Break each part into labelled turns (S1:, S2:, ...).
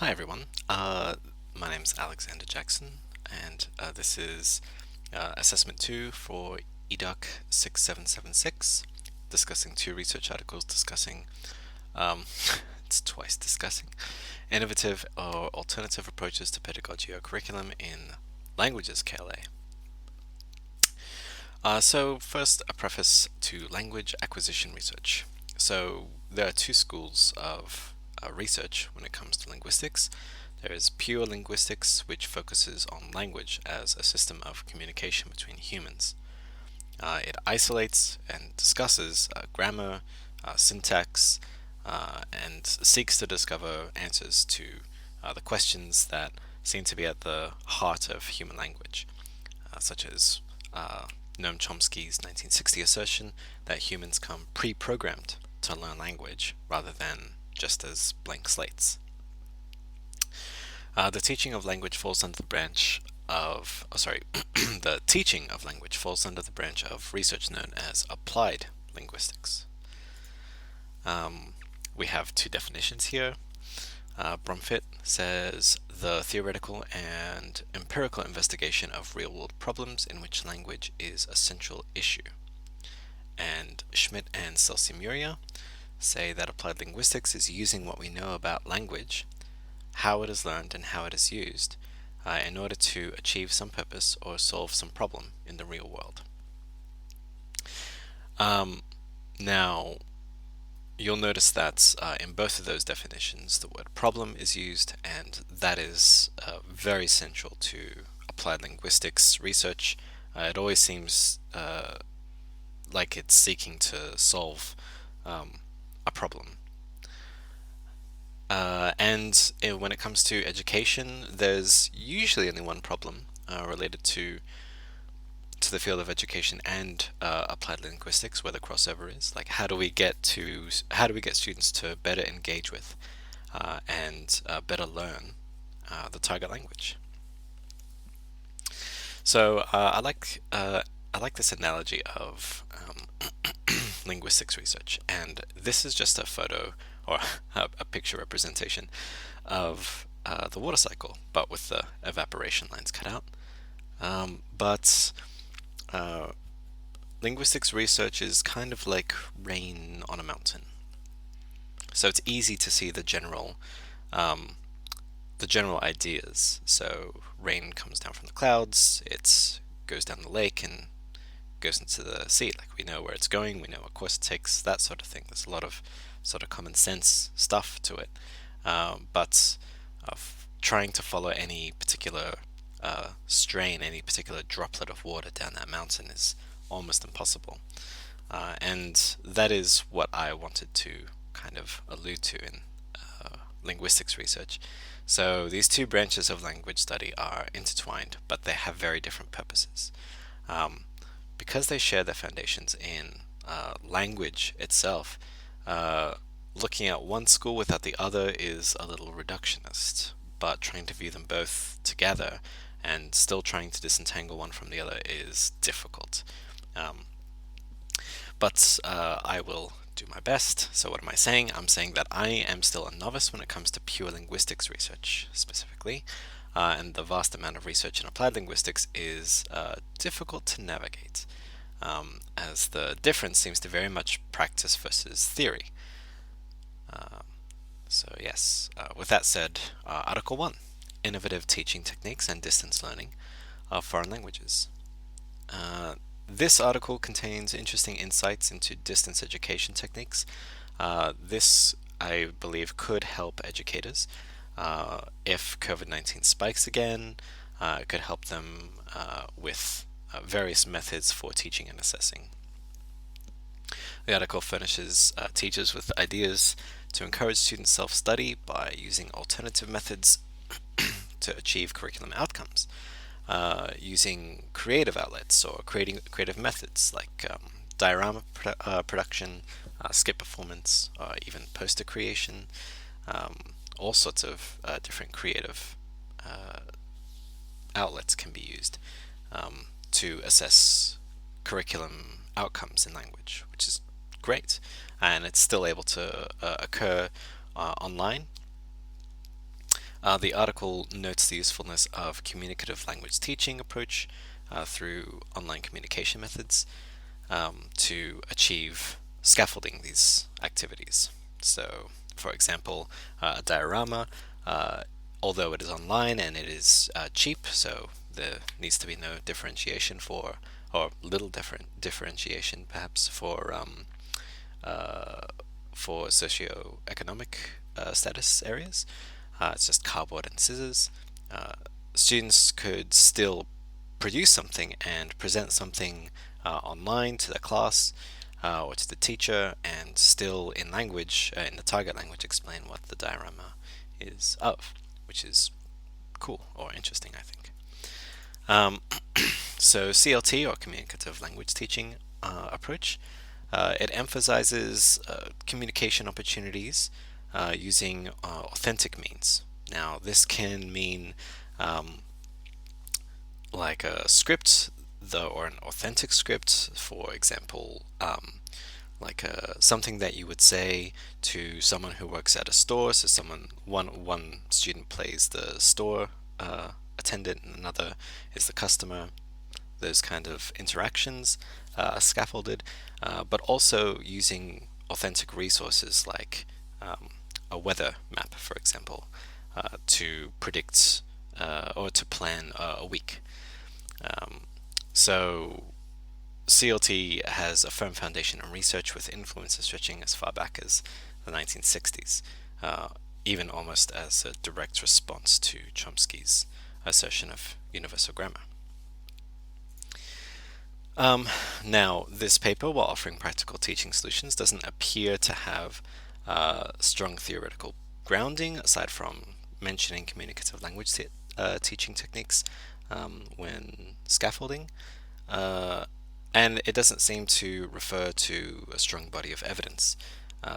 S1: Hi everyone, my name is Alexander Jackson, and this is Assessment 2 for EDUC6776, discussing two research articles discussing, um, it's twice discussing, innovative or alternative approaches to pedagogy or curriculum in languages KLA. So first, a preface to language acquisition research. So there are two schools of research when it comes to linguistics. There is pure linguistics, which focuses on language as a system of communication between humans. It isolates and discusses grammar, syntax, and seeks to discover answers to the questions that seem to be at the heart of human language, such as Noam Chomsky's 1960 assertion that humans come pre-programmed to learn language rather than just as blank slates. The teaching of language falls under the branch of, the teaching of language falls under the branch of research known as applied linguistics. We have two definitions here. Brumfitt says the theoretical and empirical investigation of real-world problems in which language is a central issue. And Schmitt and Celce-Murcia say that applied linguistics is using what we know about language, how it is learned and how it is used, in order to achieve some purpose or solve some problem in the real world. Now, you'll notice that in both of those definitions the word problem is used, and that is very central to applied linguistics research. It always seems like it's seeking to solve a problem. And when it comes to education, there's usually only one problem related to the field of education and applied linguistics, where the crossover is. Like, how do we get students to better engage with and better learn the target language? So I like this analogy of linguistics research, and this is just a photo or a picture representation of the water cycle, but with the evaporation lines cut out. But linguistics research is kind of like rain on a mountain. So it's easy to see the general ideas. So rain comes down from the clouds, it goes down the lake and goes into the sea. Like, we know where it's going, we know what course it takes, that sort of thing. There's a lot of sort of common sense stuff to it. But trying to follow any particular strain, any particular droplet of water down that mountain is almost impossible. And that is what I wanted to kind of allude to in linguistics research. So these two branches of language study are intertwined, but they have very different purposes. Because they share their foundations in language itself, looking at one school without the other is a little reductionist, but trying to view them both together and still trying to disentangle one from the other is difficult. But I will do my best. So what am I saying? I'm saying that I am still a novice when it comes to pure linguistics research specifically, and the vast amount of research in applied linguistics is difficult to navigate, as the difference seems to very much practice versus theory. So yes, with that said, Article 1, Innovative Teaching Techniques and Distance Learning of Foreign Languages. This article contains interesting insights into distance education techniques. This, I believe, could help educators. If COVID-19 spikes again, it could help them with various methods for teaching and assessing. The article furnishes teachers with ideas to encourage student self-study by using alternative methods to achieve curriculum outcomes, using creative outlets or creative methods like diorama production, skit performance, even poster creation. All sorts of different creative outlets can be used to assess curriculum outcomes in language, which is great, and it's still able to occur online. The article notes the usefulness of communicative language teaching approach through online communication methods to achieve scaffolding these activities. So, for example, a diorama, although it is online and it is cheap, so there needs to be no differentiation or little differentiation perhaps for socioeconomic status areas. It's just cardboard and scissors. Students could still produce something and present something online to the class or to the teacher, and still in language, in the target language, explain what the diorama is of, which is cool or interesting, I think. So CLT, or communicative language teaching approach, it emphasizes communication opportunities using authentic means. Now, this can mean like a script, or an authentic script, for example, like something that you would say to someone who works at a store. So one student plays the store attendant, and another is the customer. Those kind of interactions are scaffolded, but also using authentic resources like a weather map, for example, to predict or to plan a week. So CLT has a firm foundation in research, with influences stretching as far back as the 1960s, even almost as a direct response to Chomsky's assertion of universal grammar. Now, this paper, while offering practical teaching solutions, doesn't appear to have strong theoretical grounding, aside from mentioning communicative language teaching techniques when scaffolding. And it doesn't seem to refer to a strong body of evidence.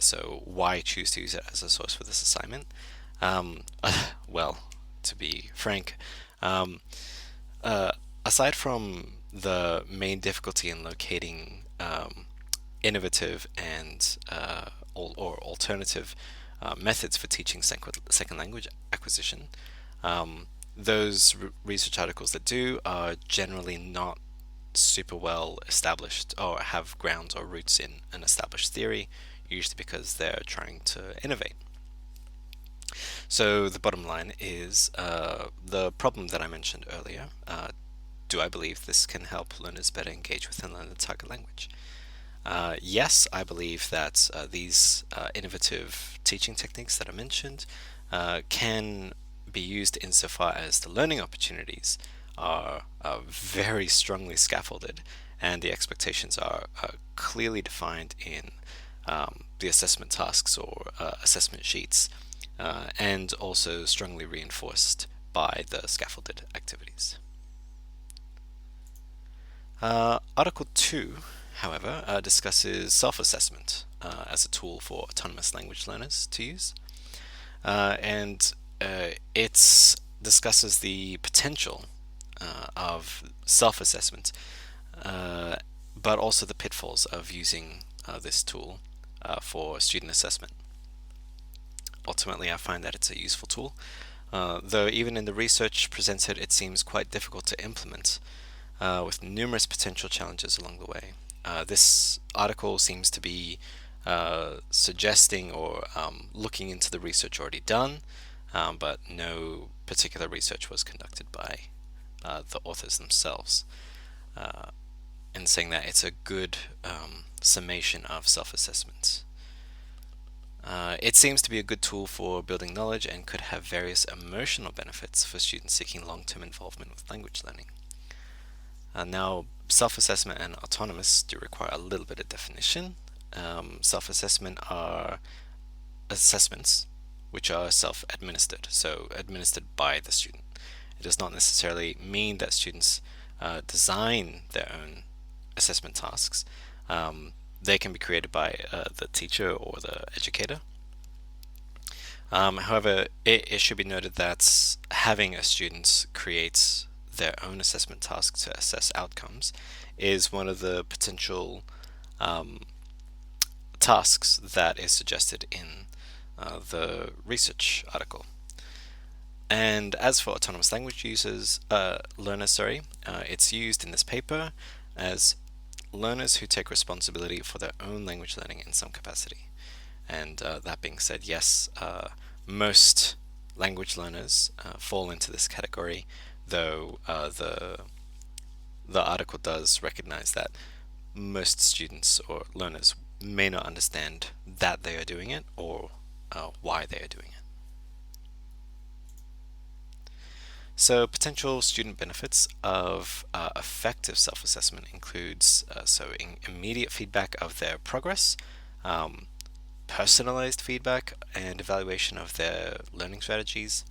S1: So why choose to use it as a source for this assignment? Well, to be frank, aside from the main difficulty in locating innovative and or alternative methods for teaching second language acquisition, those research articles that do are generally not super well established or have grounds or roots in an established theory, usually because they're trying to innovate. So the bottom line is the problem that I mentioned earlier. Do I believe this can help learners better engage with and learn the target language? Yes, I believe that these innovative teaching techniques that I mentioned can be used insofar as the learning opportunities are very strongly scaffolded, and the expectations are clearly defined in the assessment tasks or assessment sheets, and also strongly reinforced by the scaffolded activities. Article 2, however, discusses self-assessment as a tool for autonomous language learners to use, and it discusses the potential of self-assessment, but also the pitfalls of using this tool for student assessment. Ultimately, I find that it's a useful tool, though even in the research presented, it seems quite difficult to implement, with numerous potential challenges along the way. This article seems to be suggesting or looking into the research already done, but no particular research was conducted by the authors themselves, and saying that it's a good summation of self-assessment. It seems to be a good tool for building knowledge and could have various emotional benefits for students seeking long-term involvement with language learning. Now, self-assessment and autonomous do require a little bit of definition. Self-assessment are assessments which are self-administered, so administered by the student. It does not necessarily mean that students design their own assessment tasks. They can be created by the teacher or the educator. However, it should be noted that having a student create their own assessment task to assess outcomes is one of the potential tasks that is suggested in the research article. And as for autonomous language learners, it's used in this paper as learners who take responsibility for their own language learning in some capacity. And that being said, yes, most language learners fall into this category, though the article does recognize that most students or learners may not understand that they are doing it or why they are doing it. So potential student benefits of effective self-assessment includes immediate feedback of their progress, personalized feedback and evaluation of their learning strategies.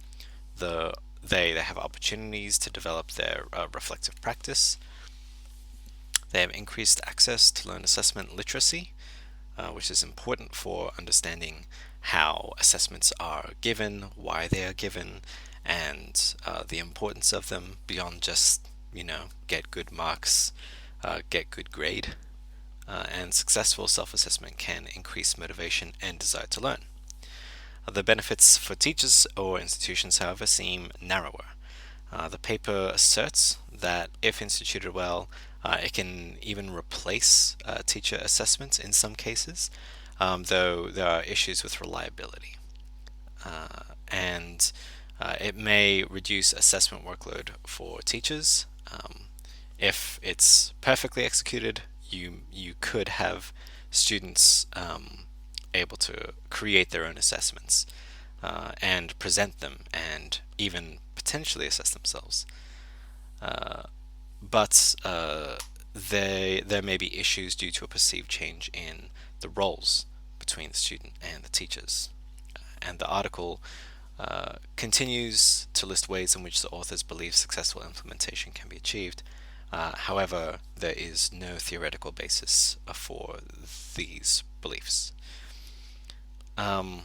S1: They have opportunities to develop their reflective practice. They have increased access to learn assessment literacy, which is important for understanding how assessments are given, why they are given, and the importance of them beyond just, get good marks, get good grade. And successful self-assessment can increase motivation and desire to learn. The benefits for teachers or institutions, however, seem narrower. The paper asserts that if instituted well, it can even replace teacher assessments in some cases, though there are issues with reliability. And it may reduce assessment workload for teachers. If it's perfectly executed, you could have students able to create their own assessments and present them and even potentially assess themselves. But there may be issues due to a perceived change in the roles between the student and the teachers. And the article continues to list ways in which the authors believe successful implementation can be achieved. However, there is no theoretical basis for these beliefs. The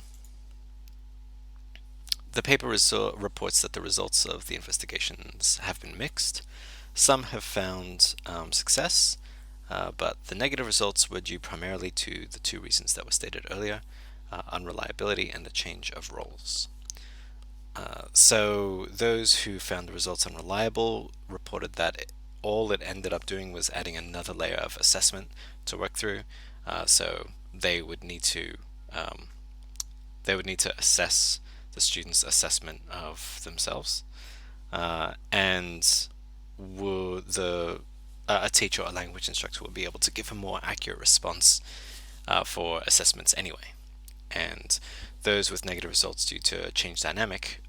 S1: paper reports that the results of the investigations have been mixed. Some have found success, but the negative results were due primarily to the two reasons that were stated earlier, unreliability and the change of roles. So those who found the results unreliable reported that all it ended up doing was adding another layer of assessment to work through. So they would need to assess the student's assessment of themselves, and a teacher or a language instructor will be able to give a more accurate response for assessments anyway. And those with negative results due to change dynamic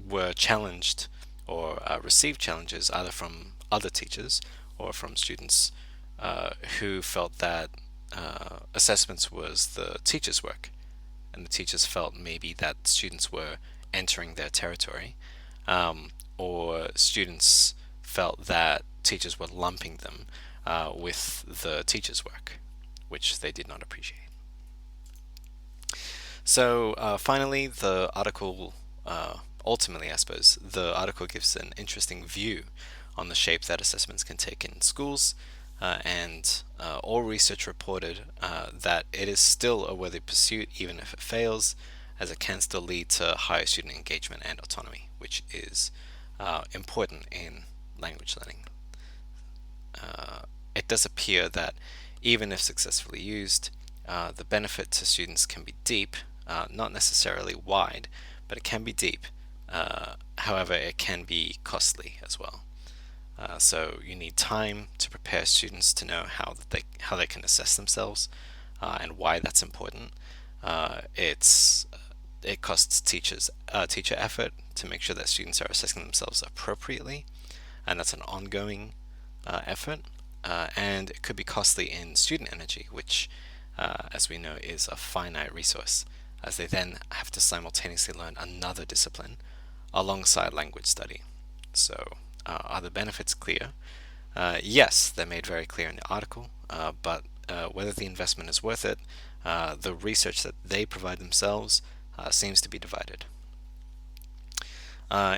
S1: were challenged or received challenges either from other teachers or from students who felt that assessments was the teacher's work, and the teachers felt maybe that students were entering their territory, or students felt that teachers were lumping them with the teacher's work, which they did not appreciate. So finally, the article, ultimately I suppose, the article gives an interesting view on the shape that assessments can take in schools, and all research reported that it is still a worthy pursuit even if it fails, as it can still lead to higher student engagement and autonomy, which is important in language learning. It does appear that even if successfully used, the benefit to students can be deep, not necessarily wide, but it can be deep. However, it can be costly as well. So you need time to prepare students to know how they can assess themselves, and why that's important. It costs teacher effort to make sure that students are assessing themselves appropriately, and that's an ongoing effort. And it could be costly in student energy, which, as we know, is a finite resource, as they then have to simultaneously learn another discipline alongside language study. So, are the benefits clear? Yes, they're made very clear in the article, but whether the investment is worth it, the research that they provide themselves seems to be divided.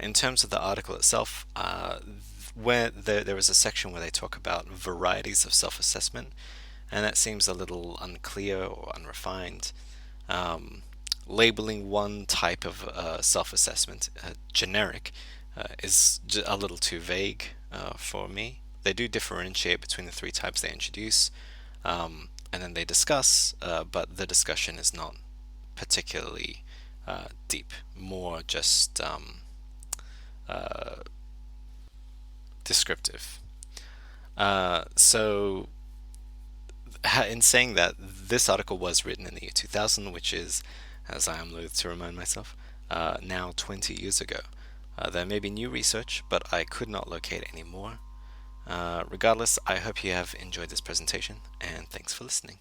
S1: In terms of the article itself, where there is a section where they talk about varieties of self-assessment, and that seems a little unclear or unrefined. labeling one type of self-assessment generic is a little too vague for me. They do differentiate between the three types they introduce, and then they discuss, but the discussion is not particularly deep, more just descriptive. So, in saying that, this article was written in the year 2000, which is, as I am loath to remind myself, now 20 years ago. There may be new research, but I could not locate any more. Regardless, I hope you have enjoyed this presentation, and thanks for listening.